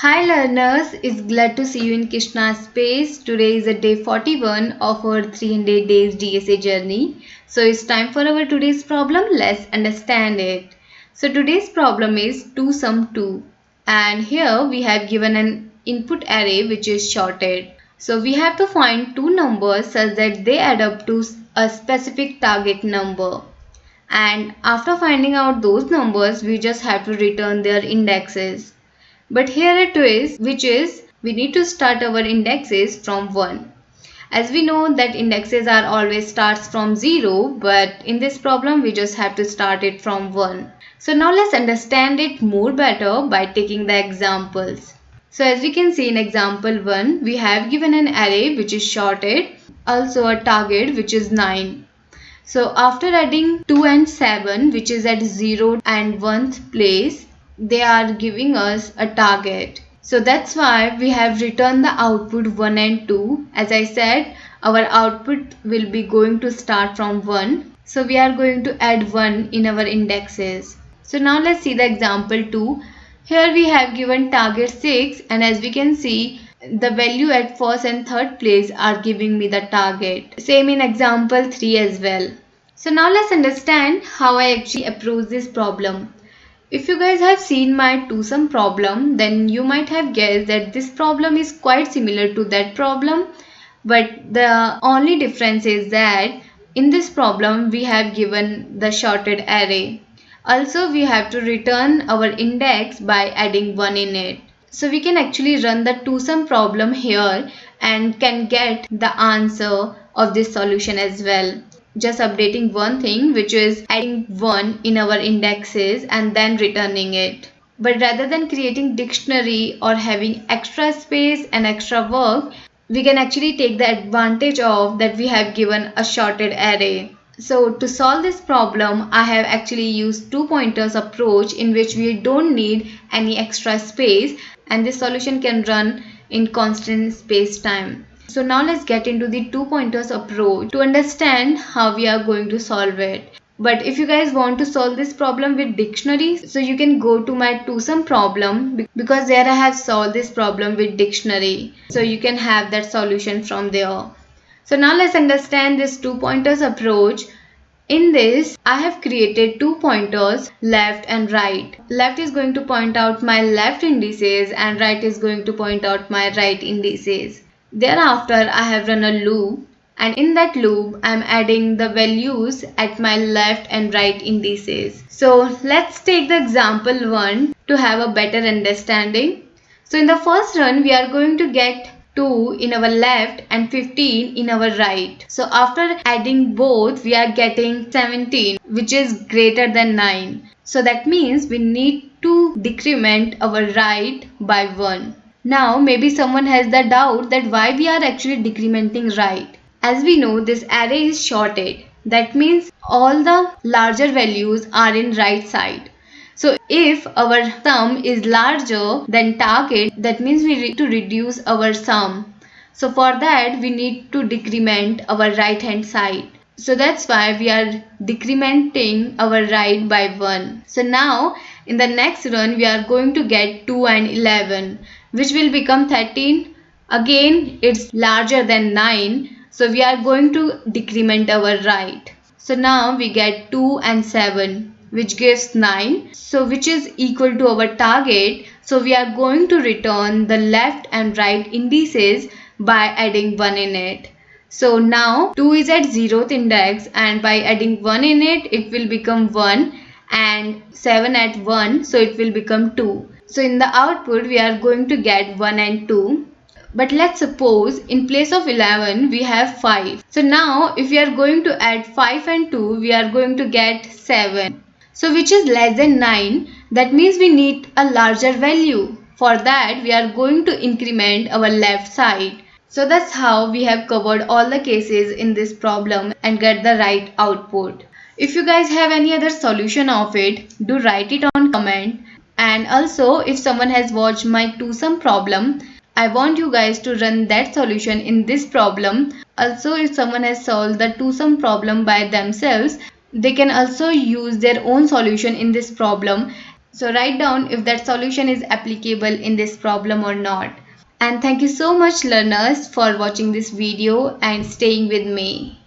Hi learners, it's glad to see you in Krishna's space. Today is a day 41 of our 300 days DSA journey. So it's time for our today's problem. Let's understand it. So today's problem is 2 sum 2, and here we have given an input array which is sorted. So we have to find two numbers such that they add up to a specific target number. And after finding out those numbers, we just have to return their indexes. But here a twist, which is we need to start our indexes from 1. As we know that indexes are always starts from 0, but in this problem we just have to start it from 1. So now let's understand it more better by taking the examples. So as we can see in example 1, we have given an array which is sorted, also a target which is 9. So after adding 2 and 7, which is at 0 and 1th place, they are giving us a target. So that's why we have returned the output 1 and 2. As I said, our output will be going to start from 1. So we are going to add 1 in our indexes. So now let's see the example 2. Here we have given target 6, and as we can see, the value at first and third place are giving me the target. Same in example 3 as well. So now let's understand how I actually approach this problem. If you guys have seen my two sum problem, then you might have guessed that this problem is quite similar to that problem, but the only difference is that in this problem we have given the sorted array. Also we have to return our index by adding 1 in it. So we can actually run the two sum problem here and can get the answer of this solution as well. Just updating one thing, which is adding 1 in our indexes and then returning it. But rather than creating dictionary or having extra space and extra work, we can actually take the advantage of that we have given a sorted array. So to solve this problem, I have actually used two pointers approach in which we don't need any extra space, and this solution can run in constant space time. So now let's get into the two pointers approach to understand how we are going to solve it. But if you guys want to solve this problem with dictionary, so you can go to my two sum problem, because there I have solved this problem with dictionary. So you can have that solution from there. So now let's understand this two pointers approach. In this, I have created two pointers, left and right. Left is going to point out my left indices and right is going to point out my right indices. Thereafter, I have run a loop, and in that loop, I am adding the values at my left and right indices. So let's take the example 1 to have a better understanding. So in the first run, we are going to get 2 in our left and 15 in our right. So after adding both, we are getting 17, which is greater than 9. So that means we need to decrement our right by 1. Now maybe someone has the doubt that why we are actually decrementing right. As we know, this array is sorted. That means all the larger values are in right side. So if our sum is larger than target, that means we need to reduce our sum. So for that we need to decrement our right hand side. So that's why we are decrementing our right by 1. So now in the next run we are going to get 2 and 11, which will become 13. Again it's larger than 9. So we are going to decrement our right. So now we get 2 and 7, which gives 9, so which is equal to our target. So we are going to return the left and right indices by adding 1 in it. So now 2 is at 0th index, and by adding 1 in it, it will become 1, and 7 at 1, so it will become 2. So in the output we are going to get 1 and 2. But let's suppose in place of 11 we have 5. So now if we are going to add 5 and 2, we are going to get 7. So which is less than 9. That means we need a larger value. For that we are going to increment our left side. So that's how we have covered all the cases in this problem and get the right output. If you guys have any other solution of it, do write it on comment. And also if someone has watched my two sum problem, I want you guys to run that solution in this problem. Also if someone has solved the two sum problem by themselves, they can also use their own solution in this problem. So write down if that solution is applicable in this problem or not. And thank you so much learners for watching this video and staying with me.